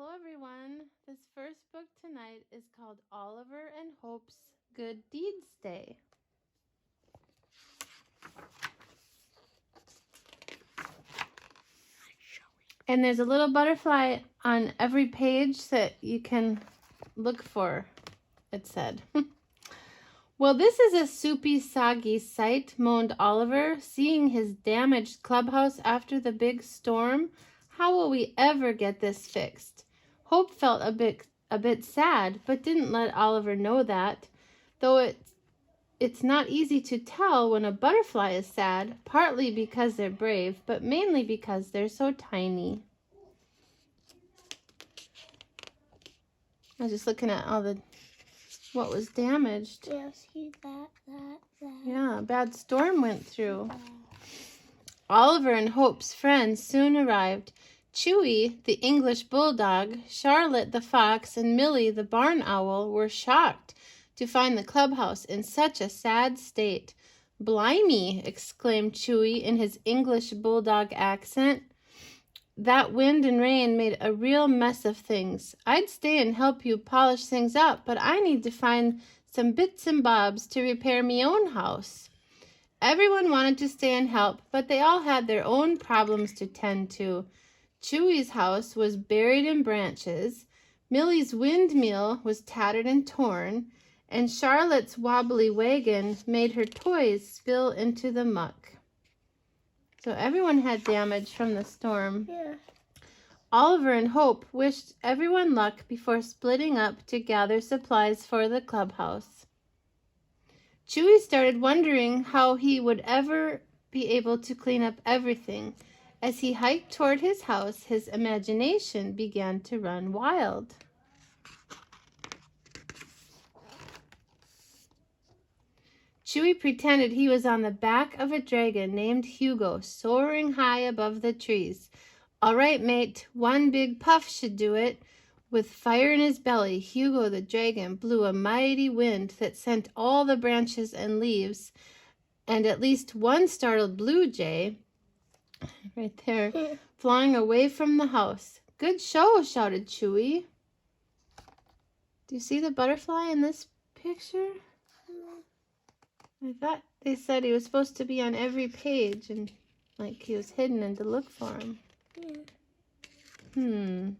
Hello everyone. This first book tonight is called Oliver and Hope's Good Deeds Day. And there's a little butterfly on every page that you can look for, it said. Well, this is a soupy, soggy sight, moaned Oliver, seeing his damaged clubhouse after the big storm. How will we ever get this fixed? Hope felt a bit sad, but didn't let Oliver know that, though it's not easy to tell when a butterfly is sad, partly because they're brave, but mainly because they're so tiny. I was just looking at what was damaged. Yeah, see that. Yeah, a bad storm went through. Oliver and Hope's friends soon arrived. Chewy, the English bulldog, Charlotte the fox, and Millie the barn owl were shocked to find the clubhouse in such a sad state. "Blimey," exclaimed Chewy in his English bulldog accent. "That wind and rain made a real mess of things. I'd stay and help you polish things up, but I need to find some bits and bobs to repair me own house." Everyone wanted to stay and help, but they all had their own problems to tend to. Chewy's house was buried in branches, Millie's windmill was tattered and torn, and Charlotte's wobbly wagon made her toys spill into the muck. So everyone had damage from the storm. Yeah. Oliver and Hope wished everyone luck before splitting up to gather supplies for the clubhouse. Chewy started wondering how he would ever be able to clean up everything. As he hiked toward his house, his imagination began to run wild. Chewy pretended he was on the back of a dragon named Hugo, soaring high above the trees. "All right, mate, one big puff should do it." With fire in his belly, Hugo the dragon blew a mighty wind that sent all the branches and leaves, and at least one startled blue jay, right there, flying away from the house. "Good show," shouted Chewy. Do you see the butterfly in this picture? I thought they said he was supposed to be on every page and like he was hidden and to look for him. Yeah.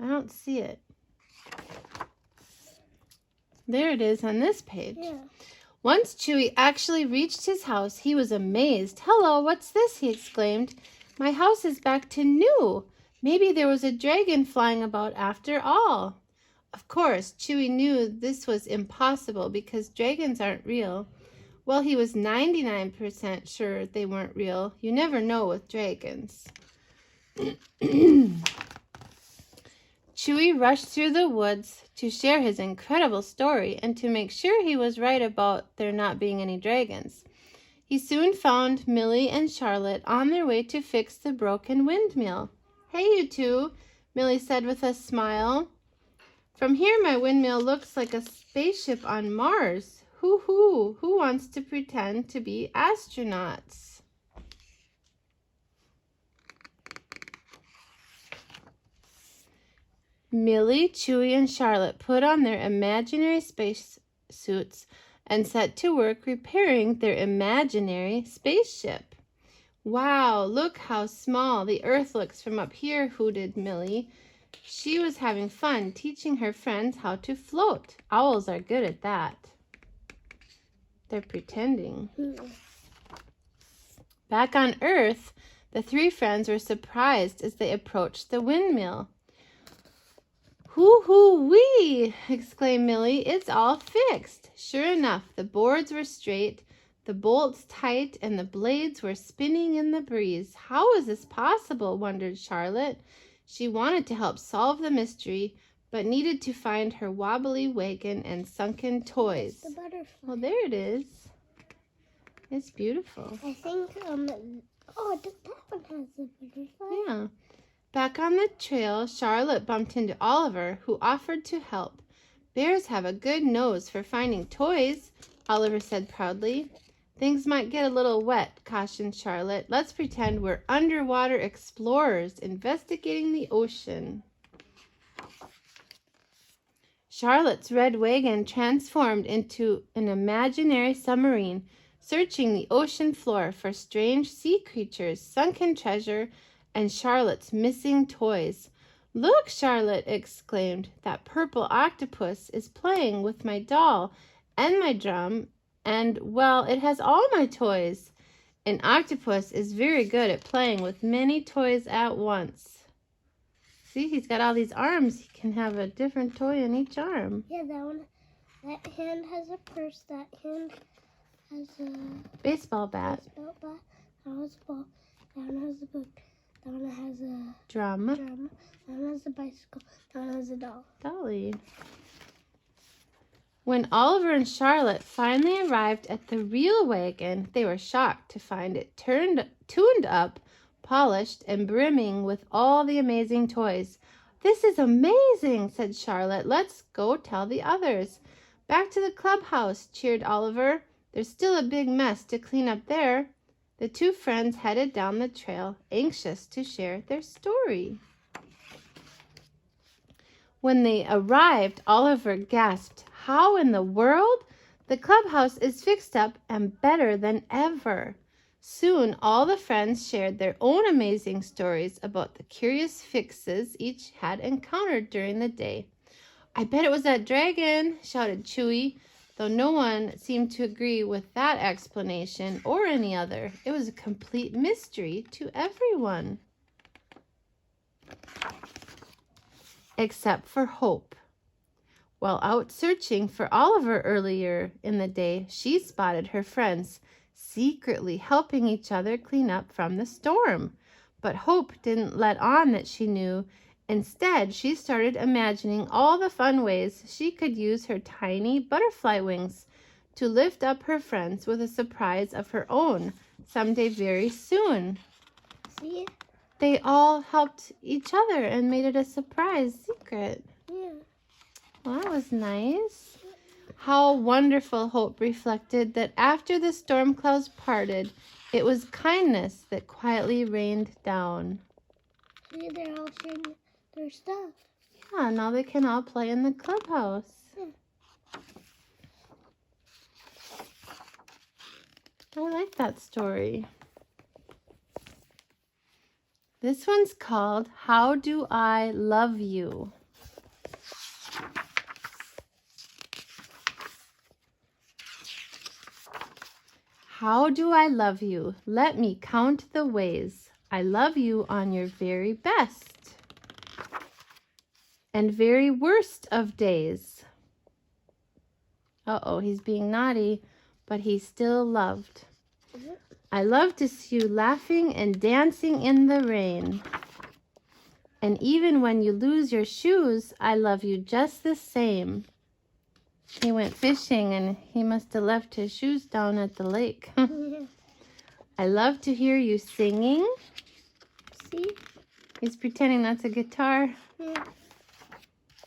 I don't see it. There it is on this page. Yeah. Once Chewy actually reached his house, he was amazed. "Hello, what's this?" he exclaimed. "My house is back to new. Maybe there was a dragon flying about after all." Of course, Chewy knew this was impossible because dragons aren't real. Well, he was 99% sure they weren't real. You never know with dragons. Chewy rushed through the woods to share his incredible story and to make sure he was right about there not being any dragons. He soon found Millie and Charlotte on their way to fix the broken windmill. "Hey, you two," Millie said with a smile. "From here, my windmill looks like a spaceship on Mars. Who wants to pretend to be astronauts?" Millie, Chewy, and Charlotte put on their imaginary space suits and set to work repairing their imaginary spaceship. "Wow, look how small the Earth looks from up here," hooted Millie. She was having fun teaching her friends how to float. Owls are good at that. They're pretending. Back on Earth, the three friends were surprised as they approached the windmill. "Hoo-hoo-wee!" exclaimed Millie. "It's all fixed." Sure enough, the boards were straight, the bolts tight, and the blades were spinning in the breeze. "How is this possible?" wondered Charlotte. She wanted to help solve the mystery, but needed to find her wobbly wagon and sunken toys. The butterfly. Well, there it is. It's beautiful. I think, that one has the butterfly. Yeah. Back on the trail, Charlotte bumped into Oliver, who offered to help. "Bears have a good nose for finding toys," Oliver said proudly. Things might get a little wet, cautioned Charlotte. Let's pretend we're underwater explorers investigating the ocean. Charlotte's red wagon transformed into an imaginary submarine, searching the ocean floor for strange sea creatures, sunken treasure, and Charlotte's missing toys. Look, Charlotte exclaimed, that purple octopus is playing with my doll and my drum, and, well, it has all my toys. An octopus is very good at playing with many toys at once. See, he's got all these arms. He can have a different toy in each arm. Yeah, that hand has a purse. That hand has a baseball bat. That one has a ball. That one has a book. That one has a drum. That one has a bicycle. That one has a doll. Dolly. When Oliver and Charlotte finally arrived at the real wagon, they were shocked to find it tuned up, polished, and brimming with all the amazing toys. This is amazing, said Charlotte. Let's go tell the others. Back to the clubhouse, cheered Oliver. There's still a big mess to clean up there. The two friends headed down the trail, anxious to share their story. When they arrived, Oliver gasped, "How in the world? The clubhouse is fixed up and better than ever." Soon, all the friends shared their own amazing stories about the curious fixes each had encountered during the day. "I bet it was that dragon," shouted Chewy, though no one seemed to agree with that explanation or any other. It was a complete mystery to everyone. Except for Hope. While out searching for Oliver earlier in the day, she spotted her friends secretly helping each other clean up from the storm. But Hope didn't let on that she knew. Instead, she started imagining all the fun ways she could use her tiny butterfly wings to lift up her friends with a surprise of her own someday very soon. See? They all helped each other and made it a surprise secret. Yeah. Well, that was nice. How wonderful, Hope reflected, that after the storm clouds parted, it was kindness that quietly rained down. See, they're all sharing their stuff. Yeah, now they can all play in the clubhouse. Yeah. I like that story. This one's called How Do I Love You? How do I love you? Let me count the ways. I love you on your very best and very worst of days. Uh-oh, he's being naughty, but he's still loved. I love to see you laughing and dancing in the rain. And even when you lose your shoes, I love you just the same. He went fishing and he must have left his shoes down at the lake. I love to hear you singing. See? He's pretending that's a guitar. Yeah.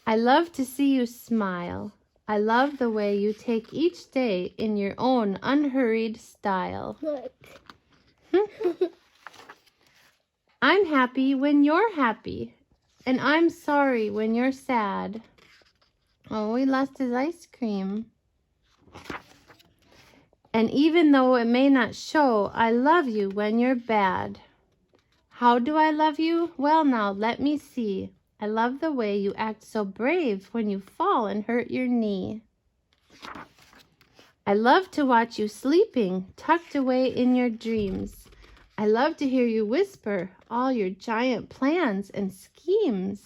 I love to see you smile. I love the way you take each day in your own unhurried style. Look. I'm happy when you're happy, and I'm sorry when you're sad. Oh, he lost his ice cream. And even though it may not show, I love you when you're bad. How do I love you? Well, now, let me see. I love the way you act so brave when you fall and hurt your knee. I love to watch you sleeping, tucked away in your dreams. I love to hear you whisper all your giant plans and schemes.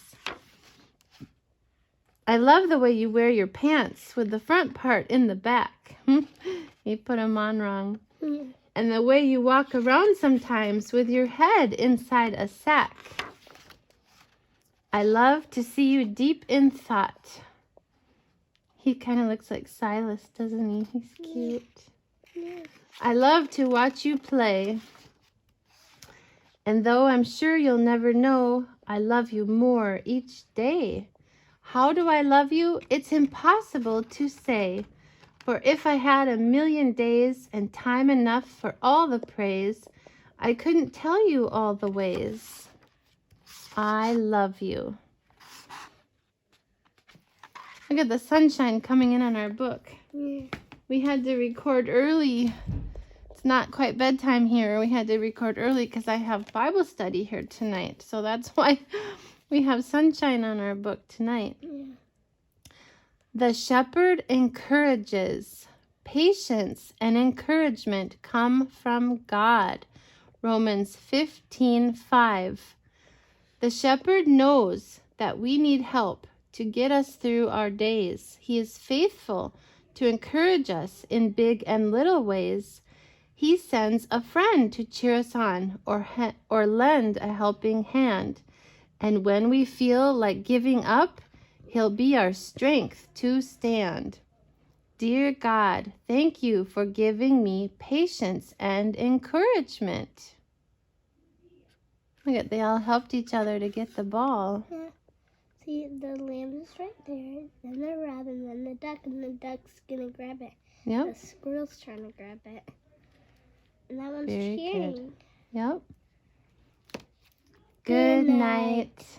I love the way you wear your pants with the front part in the back. He put them on wrong. And the way you walk around sometimes with your head inside a sack. I love to see you deep in thought. He kind of looks like Silas, doesn't he? He's cute. Yeah. I love to watch you play. And though I'm sure you'll never know, I love you more each day. How do I love you? It's impossible to say. For if I had 1,000,000 days and time enough for all the praise, I couldn't tell you all the ways. I love you. Look at the sunshine coming in on our book. Yeah. We had to record early. It's not quite bedtime here. We had to record early because I have Bible study here tonight. So that's why we have sunshine on our book tonight. Yeah. The shepherd encourages. Patience and encouragement come from God. Romans 15:5. The shepherd knows that we need help to get us through our days. He is faithful to encourage us in big and little ways. He sends a friend to cheer us on or lend a helping hand. And when we feel like giving up, he'll be our strength to stand. Dear God, thank you for giving me patience and encouragement. Look at, they all helped each other to get the ball. Yeah. See, the lamb is right there, then the rabbit, then the duck, and the duck's gonna grab it. Yep. The squirrel's trying to grab it. And that one's Very cheering. good. Yep. Good night.